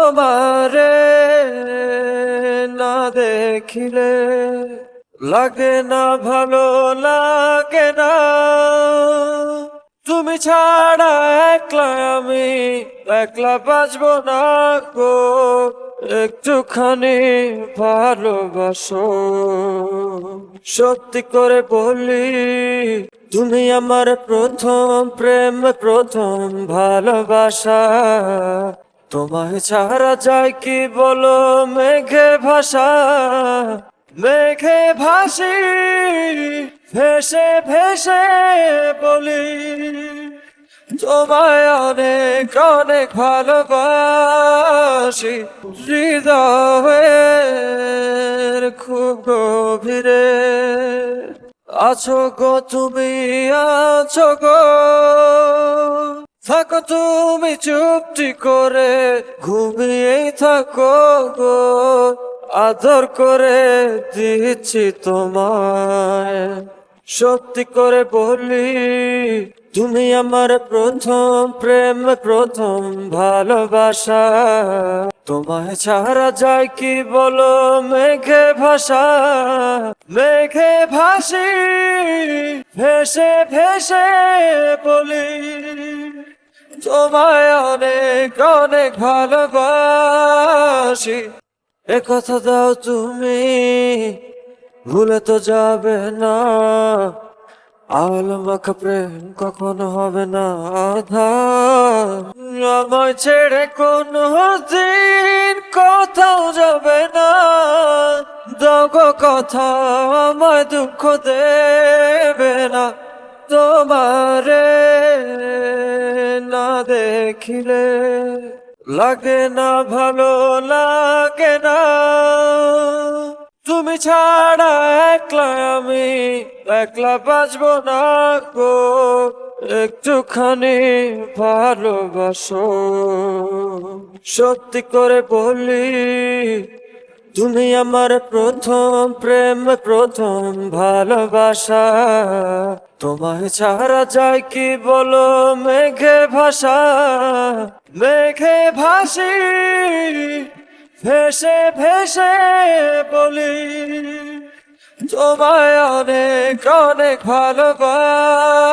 তোমারে না দেখিলে লাগে না, ভালো লাগে না। তুমি ছাড়া একলা আমি একলা বাঁচবো না গো। একটুখানি ভালোবাসো, সত্যি করে বলি তুমি আমার প্রথম প্রেম, প্রথম ভালোবাসা। তোমায় ছাড়া যায় কি বলো, মেঘে ভাষা মেঘে ভাসি, ভেসে ভেসে বলি তোমায় অনেক অনেক ভালোবাসি। হৃদয়ের খুব গভীরে আছো গো তুমি, আছো গো। থাকো তুমি চুপটি করে, ঘুমিয়েই থাকো গো। আদর করে দিচ্ছি তোমায়, সত্যি করে বলি তুমি আমার প্রথম প্রেম, প্রথম ভালোবাসা। তোমায় ছাড়া যায় কি বলো, মেঘে ভাষা মেঘে ভাসি, ভেসে ভেসে বলি তোমায় অনেক অনেক ভালোবাসি। একথা দাও তুমি, ভুলে তো যাবে না। আলমাখা প্রেম কখনো হবে না আধার। আমায় ছেড়ে কোনো দিন কোথাও যাবে না। দাও গো কথা, আমায় দুঃখ দেবে না। তোমারে না দেখিলে লাগে না, ভালো লাগে না। তুমি ছাড়া একলা আমি একলা বাঁচবো না গো। একটুখানি ভালোবাসো, সত্যি করে বলি তুমি আমার প্রথম প্রেম, প্রথম ভালোবাসা। তোমায় ছাড়া যায় কি বলো, মেঘে ভাষা মেঘে ভাসি, ভেসে ভেসে বলি তোমায় অনেক অনেক ভালোবাসি।